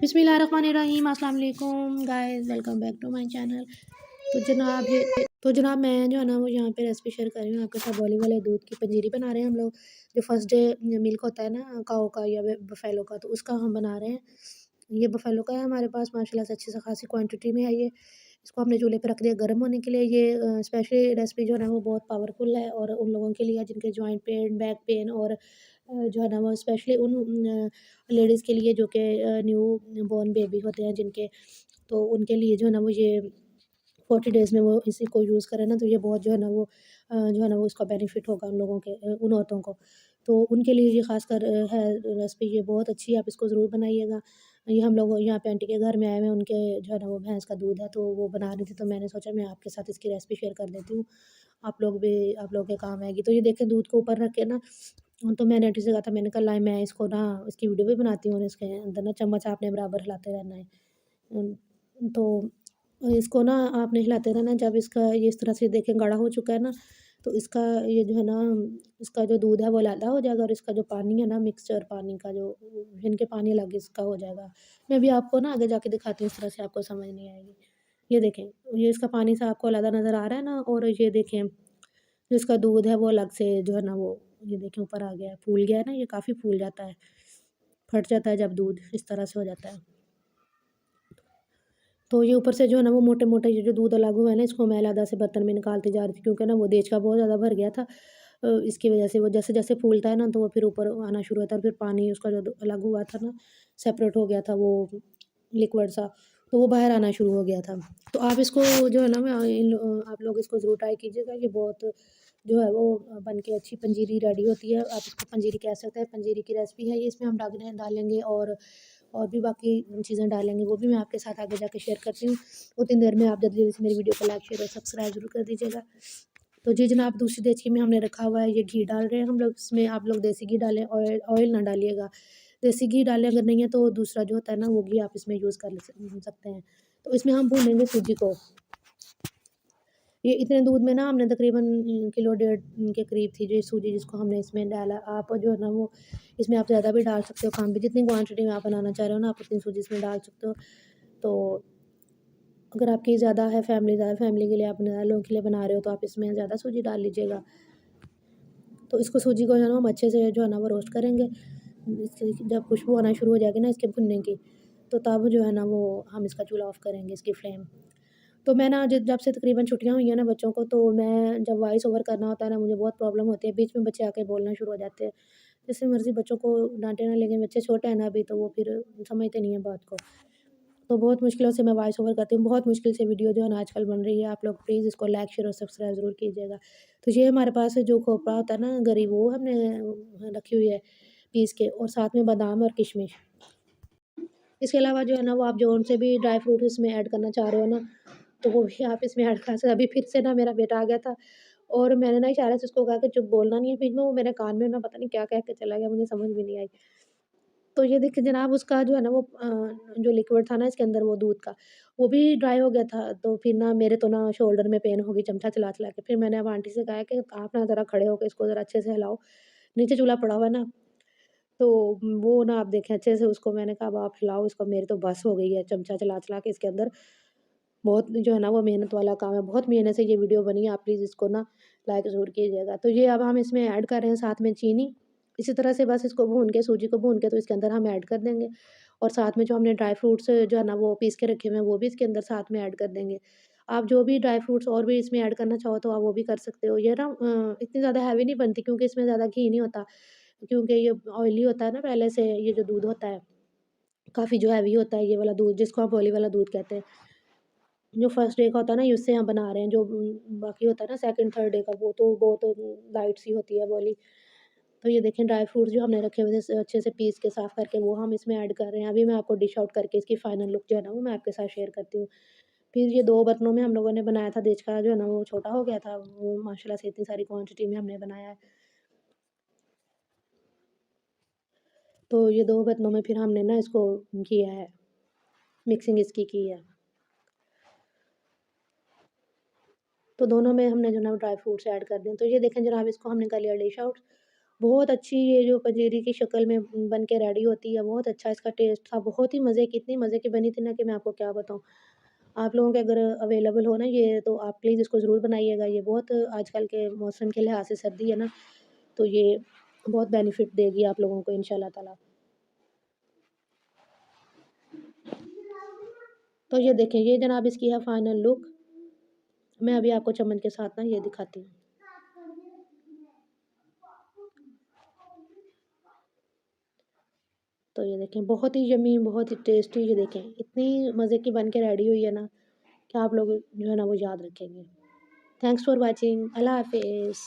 बिस्मिल्लाहिर्रहमानिर्रहीम अस्सलाम वालेकुम guys, welcome back to my channel. तो जनाब मैं जो है ना वो यहाँ पे रेसिपी शेयर कर रही हूँ आपके साथ। बॉली वाले दूध की पंजीरी बना रहे हैं हम लोग। जो फर्स्ट डे मिल्क होता है ना काऊ का या बफेलो का, तो उसका हम बना रहे हैं। ये बफेलो का है हमारे पास, माशाल्लाह से अच्छी से खासी क्वांटिटी में है ये। इसको हमने चूल्हे पे रख दिया गर्म होने के लिए। ये स्पेशली रेसिपी जो है ना वो बहुत पावरफुल है और उन लोगों के लिए है जिनके जॉइंट पेन, बैक पेन और जो है ना वो स्पेशली उन लेडीज़ के लिए जो कि न्यू बॉर्न बेबी होते हैं जिनके, तो उनके लिए जो है ना वो ये 40 डेज़ में वो इसी को यूज़ करें ना, तो ये बहुत जो है ना वो जो है ना वो उसका बेनिफिट होगा उन लोगों के, उन औरतों को। तो उनके लिए ये ख़ासकर है रेसिपी, ये बहुत अच्छी है, आप इसको ज़रूर बनाइएगा। ये हम लोग यहाँ पे आंटी के घर में आए हुए हैं, उनके जो है ना वो भैंस का दूध है, तो वो बना रही थी, तो मैंने सोचा मैं आपके साथ इसकी रेसिपी शेयर कर देती हूँ। आप लोग के काम आएगी। तो ये देखें दूध को ऊपर रख के ना, तो मैंने आंटी से कहा था, मैंने कहा लाएँ मैं इसको ना इसकी वीडियो भी बनाती हूँ और इसके अंदर ना चम्मच आपने बराबर हिलाते रहना है। तो इसको ना आपने हिलाते रहना। जब इसका ये इस तरह से देखें गाढ़ा हो चुका है ना, तो इसका ये जो है ना इसका जो दूध है वो अलग हो जाएगा और इसका जो पानी है ना मिक्सचर पानी का जो इनके पानी अलग इसका हो जाएगा। मैं भी आपको ना आगे जाके दिखाती हूँ, इस तरह से आपको समझ नहीं आएगी। ये देखें, ये इसका पानी सा आपको अलग नज़र आ रहा है ना, और ये देखें जो इसका दूध है वो अलग से जो है ना वो ये देखें ऊपर आ गया है, फूल गया है ना, ये काफ़ी फूल जाता है, फट जाता है जब दूध इस तरह से हो जाता है। तो ये ऊपर से जो है ना वो मोटे-मोटे ये जो दूध अलग हुआ है ना, इसको मैं अलग से बर्तन में निकालती जा रही थी क्योंकि ना वो देच का बहुत ज़्यादा भर गया था। इसकी वजह से वो जैसे-जैसे फूलता है ना, तो वो फिर ऊपर आना शुरू होता है और फिर पानी उसका जो अलग हुआ था ना, सेपरेट हो गया था वो लिक्विड सा, तो वो बाहर आना शुरू हो गया था। तो आप इसको जो है ना आप लोग इसको ज़रूर ट्राई कीजिएगा। ये बहुत जो है वो बन के अच्छी पंजीरी रेडी होती है। आप इसको पंजीरी कह सकते हैं, पंजीरी की रेसिपी है ये। इसमें हम डालेंगे और भी बाकी चीज़ें डालेंगे, वो भी मैं आपके साथ आगे जाके शेयर करती हूँ। उतनी देर में आप जल्दी-जल्दी से मेरी वीडियो को लाइक, शेयर और सब्सक्राइब ज़रूर कर दीजिएगा। तो जी जनाब, दूसरी देचकी में हमने रखा हुआ है ये घी डाल रहे हैं हम लोग इसमें। आप लोग देसी घी डालें, ऑयल ना डालिएगा। देसी घी डालें, अगर नहीं है तो दूसरा जो होता है ना वो घी आप इसमें यूज़ कर सकते हैं। तो इसमें हम भूनेंगे सूजी को। ये इतने दूध में ना हमने तकरीबन किलो डेढ़ के करीब थी जो सूजी जिसको हमने इसमें डाला। आप जो है ना वो इसमें आप ज़्यादा भी डाल सकते हो, कम भी, जितनी क्वांटिटी में आप बनाना चाह रहे हो ना आप उतनी सूजी इसमें डाल सकते हो। तो अगर आपकी ज़्यादा फैमिली के लिए आप लोगों के लिए बना रहे हो तो आप इसमें ज़्यादा सूजी डाल लीजिएगा। तो इसको सूजी को जो है ना हम अच्छे से जो है ना वो रोस्ट करेंगे। इसकी जब खुशबू आना शुरू हो जाएगी ना इसके भुनने की, तो तब जो है ना वो हम इसका चूल्हा ऑफ करेंगे, इसकी फ्लेम। तो मैं ना ज जब से तकरीबन छुट्टियाँ हुई हैं ना बच्चों को, तो मैं जब वॉइस ओवर करना होता है ना मुझे बहुत प्रॉब्लम होती है। बीच में बच्चे आके बोलना शुरू हो जाते हैं। जैसे मर्ज़ी बच्चों को डाँटे ना, लेकिन बच्चे छोटे हैं ना अभी, तो वो फिर समझते नहीं हैं बात को। तो बहुत मुश्किलों से मैं वॉइस ओवर करती हूँ। बहुत मुश्किल से वीडियो जो है ना आजकल बन रही है। आप लोग प्लीज़ इसको लाइक, शेयर और सब्सक्राइब ज़रूर कीजिएगा। तो ये हमारे पास जो खोपड़ा होता है ना गरी, वो हमने रखी हुई है पीस के, और साथ में बादाम और किशमिश। इसके अलावा जो है ना वो आप जौन से भी ड्राई फ्रूट इसमें ऐड करना चाह रहे हो ना, तो वो भी आप इसमें ऐड कर सकते। अभी फिर से ना मेरा बेटा आ गया था और मैंने ना इशारे से उसको कहा कि चुप, बोलना नहीं है बीच में। वो मेरे कान में ना पता नहीं क्या कह के चला गया, मुझे समझ भी नहीं आई। तो ये देखिए जनाब, उसका जो है ना वो जो लिक्विड था ना इसके अंदर वो दूध का, वो भी ड्राई हो गया था। तो फिर ना मेरे तो ना शोल्डर में पेन हो गई चमचा चला-चला के। फिर मैंने अब आंटी से कहा कि आप ना ज़रा खड़े होके इसको ज़रा अच्छे से हिलाओ। नीचे चूल्हा पड़ा हुआ है ना, तो वो ना आप देखें अच्छे से उसको, मैंने कहा अब आप हिलाओ इसको। मेरी तो बस हो गई है चमचा चला-चला के इसके अंदर। बहुत जो है ना वो मेहनत वाला काम है, बहुत मेहनत से ये वीडियो बनी है। आप प्लीज़ इसको ना लाइक ज़रूर कीजिएगा। तो ये अब हम इसमें ऐड कर रहे हैं साथ में चीनी। इसी तरह से बस इसको भून के, सूजी को भून के, तो इसके अंदर हम ऐड कर देंगे और साथ में जो हमने ड्राई फ्रूट्स जो है ना वो पीस के रखे हुए हैं वो भी इसके अंदर साथ में ऐड कर देंगे। आप जो भी ड्राई फ्रूट्स और भी इसमें ऐड करना चाहो तो आप वो भी कर सकते हो। ये ना इतनी ज़्यादा हैवी नहीं बनती क्योंकि इसमें ज़्यादा घी नहीं होता, क्योंकि ये ऑयली होता है ना पहले से। ये जो दूध होता है काफ़ी जो हैवी होता है, ये वाला दूध जिसको आप बॉली वाला दूध कहते हैं। जो फर्स्ट डे का होता है ना उससे हम बना रहे हैं। जो बाकी होता है ना सेकंड थर्ड डे का, वो तो बहुत लाइट सी होती है बॉली। तो ये देखें ड्राई फ्रूट्स जो हमने रखे हुए थे अच्छे से पीस के साफ़ करके, वो हम इसमें ऐड कर रहे हैं। अभी मैं आपको डिश आउट करके इसकी फाइनल लुक जो है ना वो मैं आपके साथ शेयर करती हूँ। फिर ये 2 बर्तनों में हम लोगों ने बनाया था, देच का जो है ना वो छोटा हो गया था, वो माशाल्लाह से इतनी सारी क्वांटिटी में हमने बनाया है। तो ये 2 बर्तनों में फिर हमने ना इसको किया है, मिक्सिंग इसकी की है। तो दोनों में हमने जो है ना ड्राई फ्रूट्स ऐड कर दिए। तो ये देखें जनाब, इसको हमने कर लिया डिश आउट। बहुत अच्छी ये जो पंजीरी की शक्ल में बन के रेडी होती है, बहुत अच्छा इसका टेस्ट था, बहुत ही मज़े की, इतनी मज़े की बनी थी ना कि मैं आपको क्या बताऊँ। आप लोगों के अगर अवेलेबल हो ना ये, तो आप प्लीज़ इसको ज़रूर बनाइएगा। ये बहुत आजकल के मौसम के लिहाज़ से सर्दी है ना, तो ये बहुत बेनिफिट देगी आप लोगों को इंशाल्लाह ताला। तो ये देखें, ये जनाब इसकी है फाइनल लुक। मैं अभी आपको चम्मच के साथ ना ये दिखाती हूँ। तो ये देखें, बहुत ही यम्मी, बहुत ही टेस्टी, ये देखें इतनी मज़े की बन के रेडी हुई है ना कि आप लोग जो है ना वो याद रखेंगे। Thanks for watching. अल्लाह हाफ़िज़।